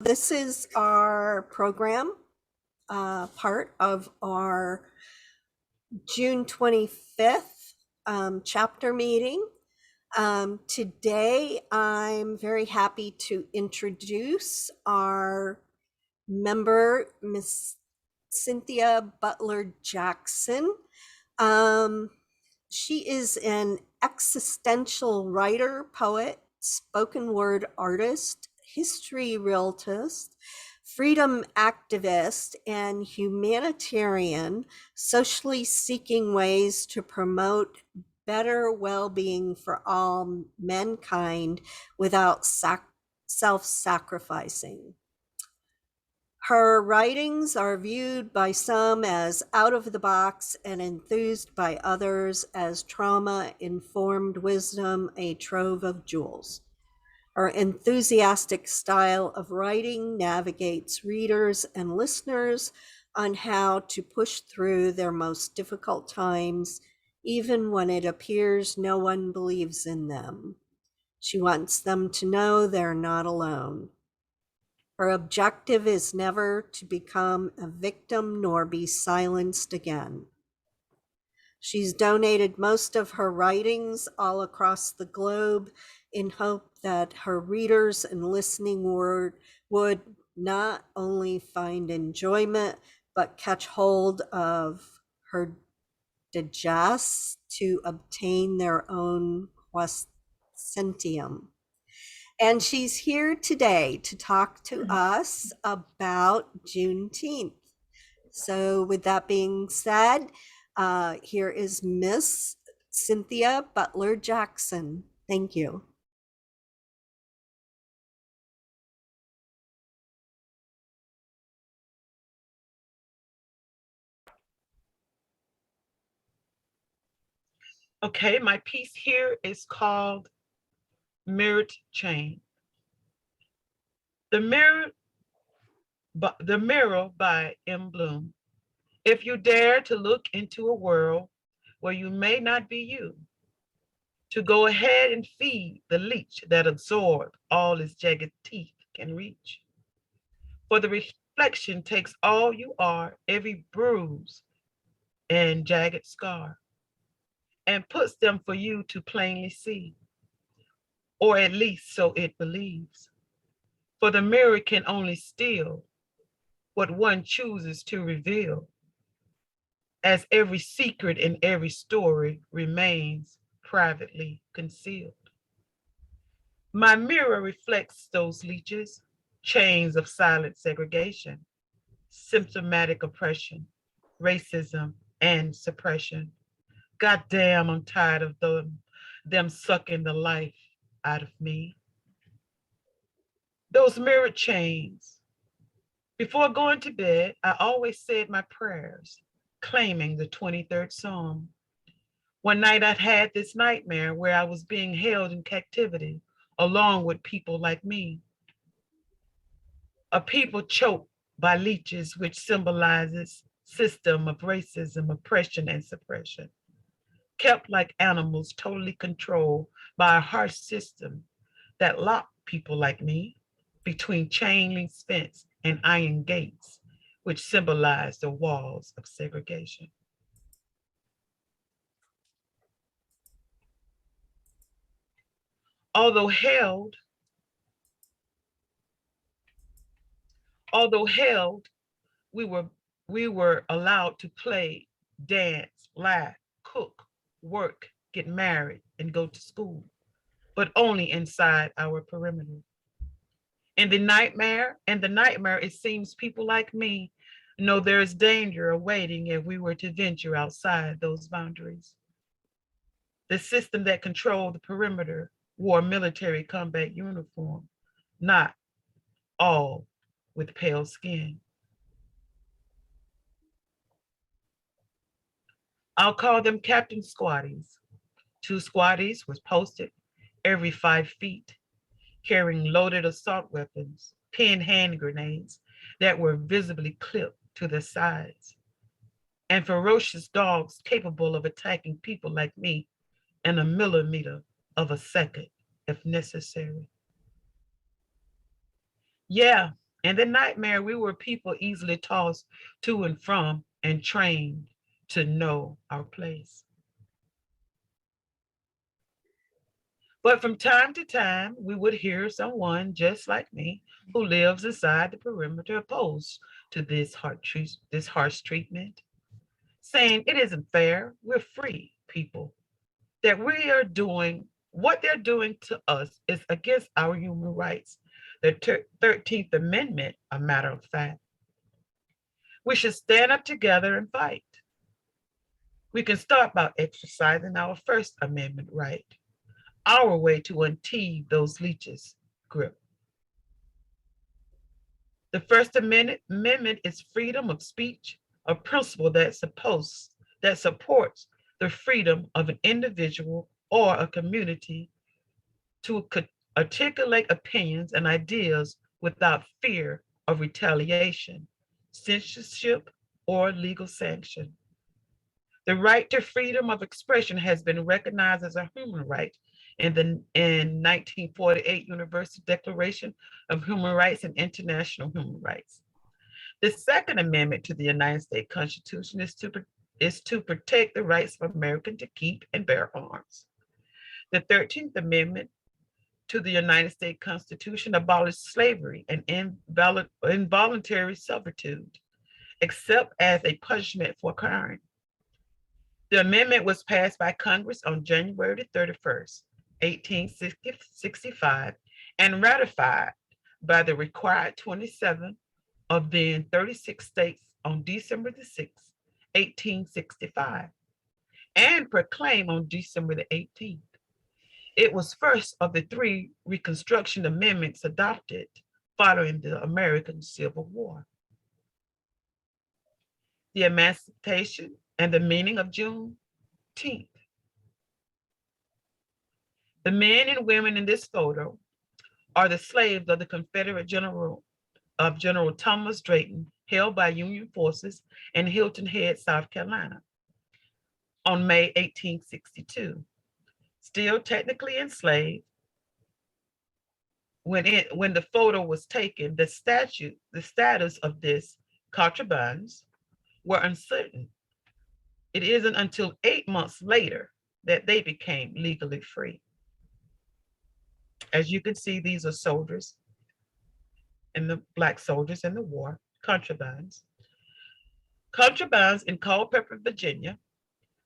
This is our program, part of our June 25th chapter meeting. Today, I'm very happy to introduce our member, Miss Cynthia Butler-Jackson. She is an existential writer, poet, spoken word artist, history realist, freedom activist, and humanitarian, socially seeking ways to promote better well-being for all mankind without self-sacrificing. Her writings are viewed by some as out of the box and enthused by others as trauma-informed wisdom, a trove of jewels. Her enthusiastic style of writing navigates readers and listeners on how to push through their most difficult times, even when it appears no one believes in them. She wants them to know they're not alone. Her objective is never to become a victim nor be silenced again. She's donated most of her writings all across the globe in hope that her readers and listening word would not only find enjoyment, but catch hold of her digest to obtain their own quascentium. And she's here today to talk to us about Juneteenth. So with that being said, here is Miss Cynthia Butler-Jackson. Thank you. Okay, my piece here is called Mirrored Chain. The Mirror by M. Bloom. If you dare to look into a world where you may not be you, to go ahead and feed the leech that absorbs all its jagged teeth can reach. For the reflection takes all you are, every bruise and jagged scar, and puts them for you to plainly see, or at least so it believes. For the mirror can only steal what one chooses to reveal, as every secret in every story remains privately concealed. My mirror reflects those leeches, chains of silent segregation, symptomatic oppression, racism, and suppression. Goddamn, I'm tired of them sucking the life out of me. Those mirror chains. Before going to bed, I always said my prayers, claiming the 23rd Psalm. One night I'd had this nightmare where I was being held in captivity along with people like me. A people choked by leeches, which symbolizes system of racism, oppression, and suppression. Kept like animals, totally controlled by a harsh system that locked people like me between chain link fence and iron gates, which symbolize the walls of segregation. Although held, we were allowed to play, dance, laugh, cook, work, get married, and go to school, but only inside our perimeter. In the nightmare, it seems people like me know there is danger awaiting if we were to venture outside those boundaries. The system that controlled the perimeter wore military combat uniform, not all with pale skin. I'll call them Captain Squatties. 2 squatties was posted every 5 feet, carrying loaded assault weapons, pinned hand grenades that were visibly clipped to their sides, and ferocious dogs capable of attacking people like me in a millimeter of a second if necessary. Yeah, In the nightmare, we were people easily tossed to and from and trained to know our place. But from time to time, we would hear someone just like me who lives inside the perimeter opposed to this harsh treatment, saying it isn't fair, we're free people, that we are doing what they're doing to us is against our human rights. The 13th Amendment, a matter of fact. We should stand up together and fight. We can start by exercising our First Amendment right, our way to unteeth those leeches' grip. The Amendment is freedom of speech, a principle that supports the freedom of an individual or a community to articulate opinions and ideas without fear of retaliation, censorship, or legal sanction. The right to freedom of expression has been recognized as a human right in 1948 Universal Declaration of Human Rights and International Human Rights. The Second Amendment to the United States Constitution is to protect the rights of Americans to keep and bear arms. The 13th Amendment to the United States Constitution abolished slavery and involuntary servitude, except as a punishment for crime. The amendment was passed by Congress on January 31st, 1865, and ratified by the required 27 of then 36 states on December 6, 1865, and proclaimed on December 18th. It was first of the three Reconstruction Amendments adopted following the American Civil War. The Emancipation and the meaning of Juneteenth. The men and women in this photo are the slaves of the Confederate General Thomas Drayton, held by Union forces in Hilton Head, South Carolina, on May 1862. Still technically enslaved, when the photo was taken, the status of this contrabands were uncertain. It isn't until 8 months later that they became legally free. As you can see, these are soldiers and the Black soldiers in the war, contrabands. Contrabands in Culpeper, Virginia,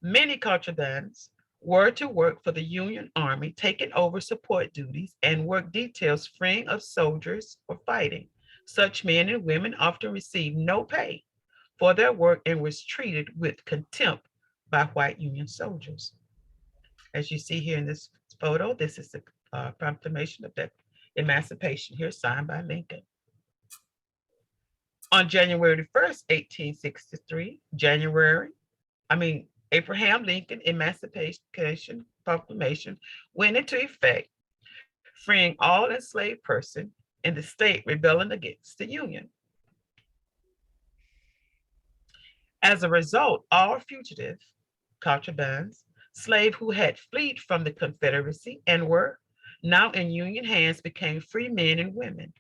many contrabands were to work for the Union Army, taking over support duties and work details freeing of soldiers for fighting. Such men and women often received no pay for their work and was treated with contempt by white Union soldiers. As you see here in this photo, this is the Proclamation of the Emancipation here, signed by Lincoln. On January 1st, 1863, Abraham Lincoln Emancipation Proclamation went into effect, freeing all enslaved persons in the state rebelling against the Union. As a result, all fugitive contrabands, slaves who had fled from the Confederacy and were now in Union hands, became free men and women.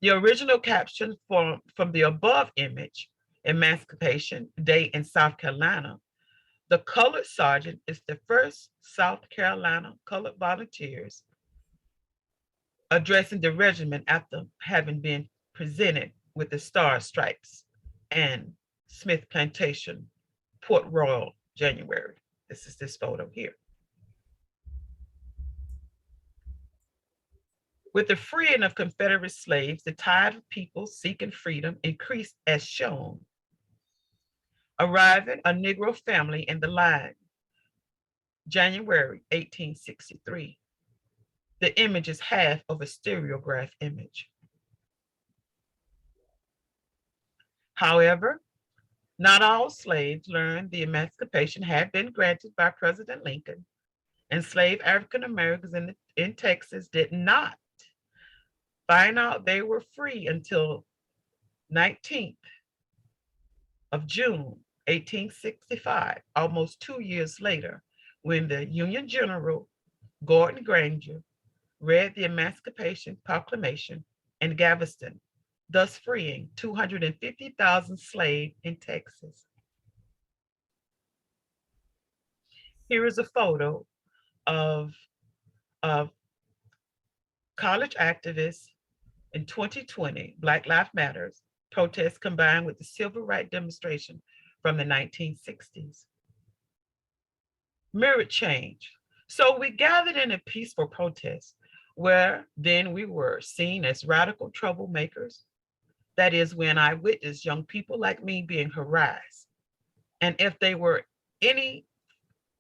The original caption from the above image, Emancipation Day in South Carolina, the colored sergeant is the first South Carolina colored volunteers addressing the regiment after having been presented with the Star Stripes and Smith Plantation, Port Royal, January. This is this photo here. With the freeing of Confederate slaves, the tide of people seeking freedom increased as shown. Arriving a Negro family in the line, January 1863. The image is half of a stereograph image. However, not all slaves learned the emancipation had been granted by President Lincoln. Enslaved African Americans in Texas did not find out they were free until 19th of June, 1865, almost 2 years later, when the Union General Gordon Granger read the Emancipation Proclamation in Galveston, thus freeing 250,000 slaves in Texas. Here is a photo of, of college activists in 2020, Black Lives Matters protests combined with the civil rights demonstration from the 1960s. Mirror change. So we gathered in a peaceful protest where then we were seen as radical troublemakers. That is when I witnessed young people like me being harassed. And any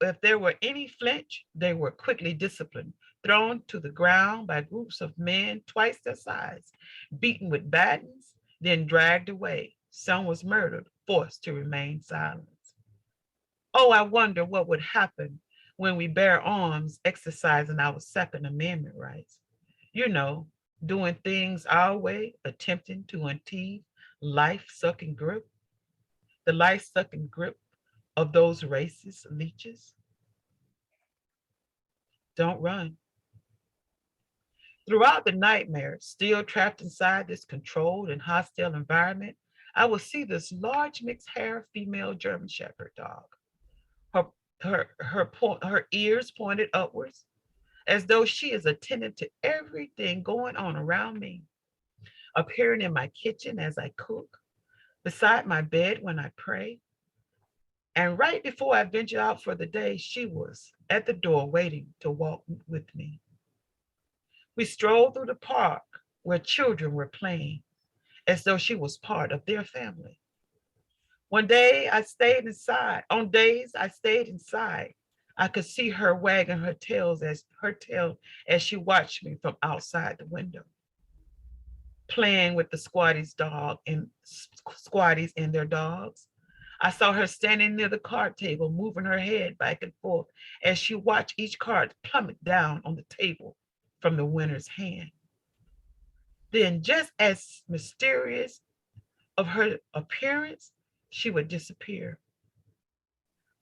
if there were any flinch, they were quickly disciplined, thrown to the ground by groups of men twice their size, beaten with batons, then dragged away. Some was murdered, forced to remain silent. Oh, I wonder what would happen when we bear arms exercising our Second Amendment rights. You know, doing things our way, attempting to unteeth life-sucking grip, the life-sucking grip of those racist leeches. Don't run. Throughout the nightmare, still trapped inside this controlled and hostile environment, I will see this large mixed hair female German Shepherd dog. Her, her ears pointed upwards, as though she is attentive to everything going on around me, appearing in my kitchen as I cook, beside my bed when I pray. And right before I venture out for the day, she was at the door waiting to walk with me. We strolled through the park where children were playing, as though she was part of their family. One day I stayed inside. On days I stayed inside, I could see her wagging her tail as she watched me from outside the window, playing with the squatties and their dogs. I saw her standing near the card table, moving her head back and forth as she watched each card plummet down on the table from the winner's hand. Then, just as mysterious of her appearance, she would disappear.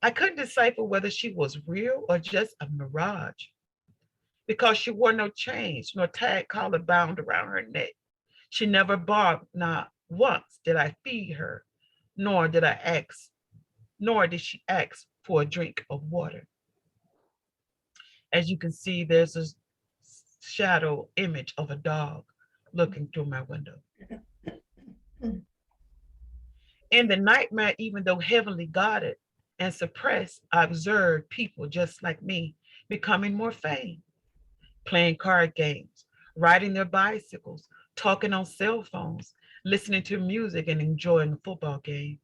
I couldn't decipher whether she was real or just a mirage because she wore no chains nor tag collar bound around her neck. She never barked, not once did I feed her, nor did I ask, nor did she ask for a drink of water. As you can see, there's a shadow image of a dog looking through my window. In the nightmare, even though heavily guarded and suppressed, I observed people just like me becoming more famous, playing card games, riding their bicycles, talking on cell phones, listening to music, and enjoying a football game.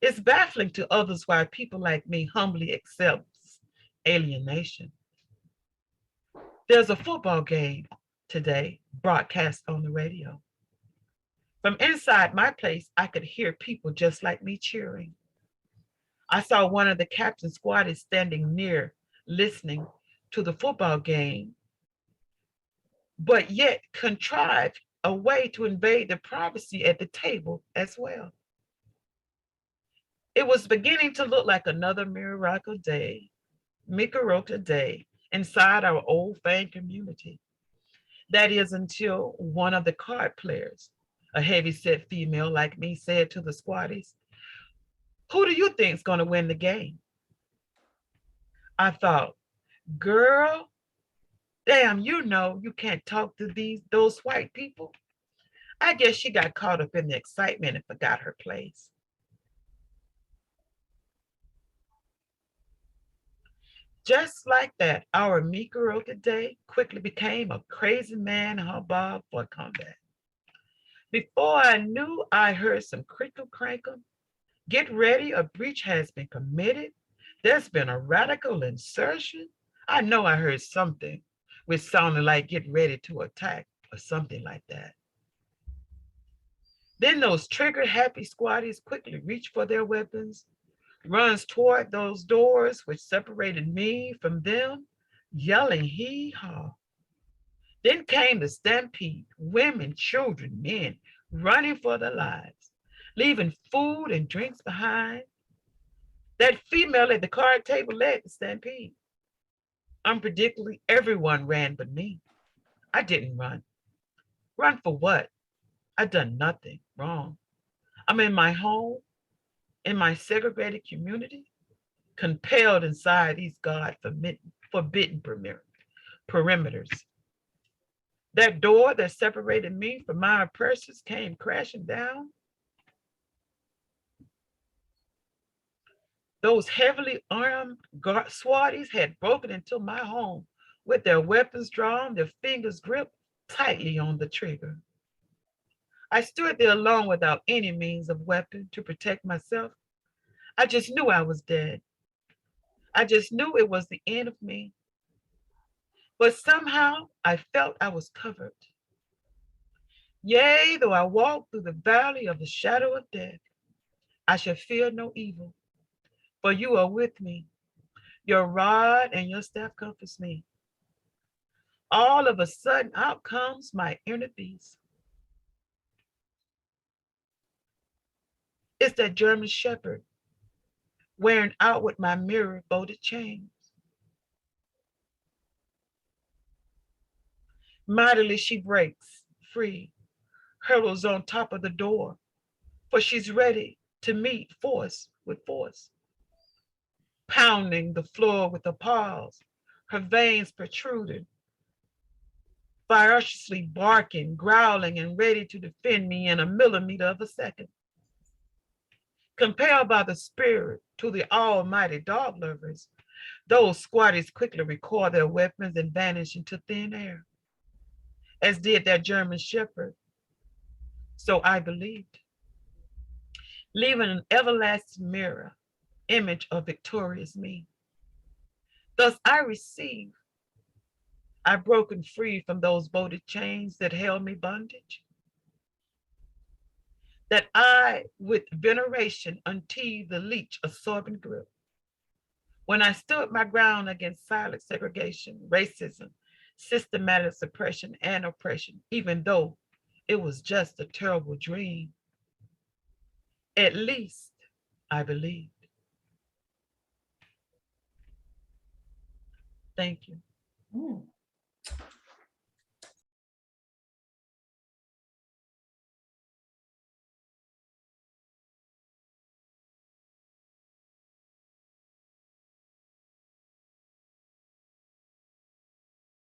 It's baffling to others why people like me humbly accept alienation. There's a football game today broadcast on the radio. From inside my place, I could hear people just like me cheering. I saw one of the captain squaddies standing near, listening to the football game, but yet contrived a way to invade the privacy at the table as well. It was beginning to look like another Miracle Day, Mikarota Day inside our old famed community. That is until one of the card players, a heavy-set female like me, said to the squaddies, "Who do you think is going to win the game?" I thought, girl, damn, you know you can't talk to those white people. I guess she got caught up in the excitement and forgot her place. Just like that, our Mikarota Day quickly became a crazy man hubbub for combat. Before I knew, I heard some crinkle crankle. Get ready, a breach has been committed. There's been a radical insertion. I know I heard something which sounded like get ready to attack or something like that. Then those trigger happy squaddies quickly reach for their weapons, runs toward those doors which separated me from them, yelling hee haw. Then came the stampede, women, children, men running for their lives, leaving food and drinks behind. That female at the card table led the stampede. Unpredictably, everyone ran but me. I didn't run. Run for what? I've done nothing wrong. I'm in my home, in my segregated community, compelled inside these God forbidden perimeters. That door that separated me from my oppressors came crashing down. Those heavily armed swarties had broken into my home with their weapons drawn, their fingers gripped tightly on the trigger. I stood there alone without any means of weapon to protect myself. I just knew I was dead. I just knew it was the end of me. But somehow I felt I was covered. Yea, though I walk through the valley of the shadow of death, I shall fear no evil, for you are with me. Your rod and your staff comforts me. All of a sudden, out comes my inner beast. It's that German shepherd wearing out with my mirror bolted chains. Mightily she breaks free, hurdles on top of the door, for she's ready to meet force with force, pounding the floor with her paws, her veins protruded, ferociously barking, growling, and ready to defend me in a millimeter of a second. Compelled by the spirit to the almighty dog lovers, those squatties quickly recoil their weapons and vanish into thin air, as did that German shepherd. So I believed, leaving an everlasting mirror image of victorious me. Thus I receive, I broken free from those bolted chains that held me bondage, that I with veneration unteethed the leech absorbing grip. When I stood my ground against silent segregation, racism, systematic suppression, and oppression, even though it was just a terrible dream, at least I believed. Thank you. Mm.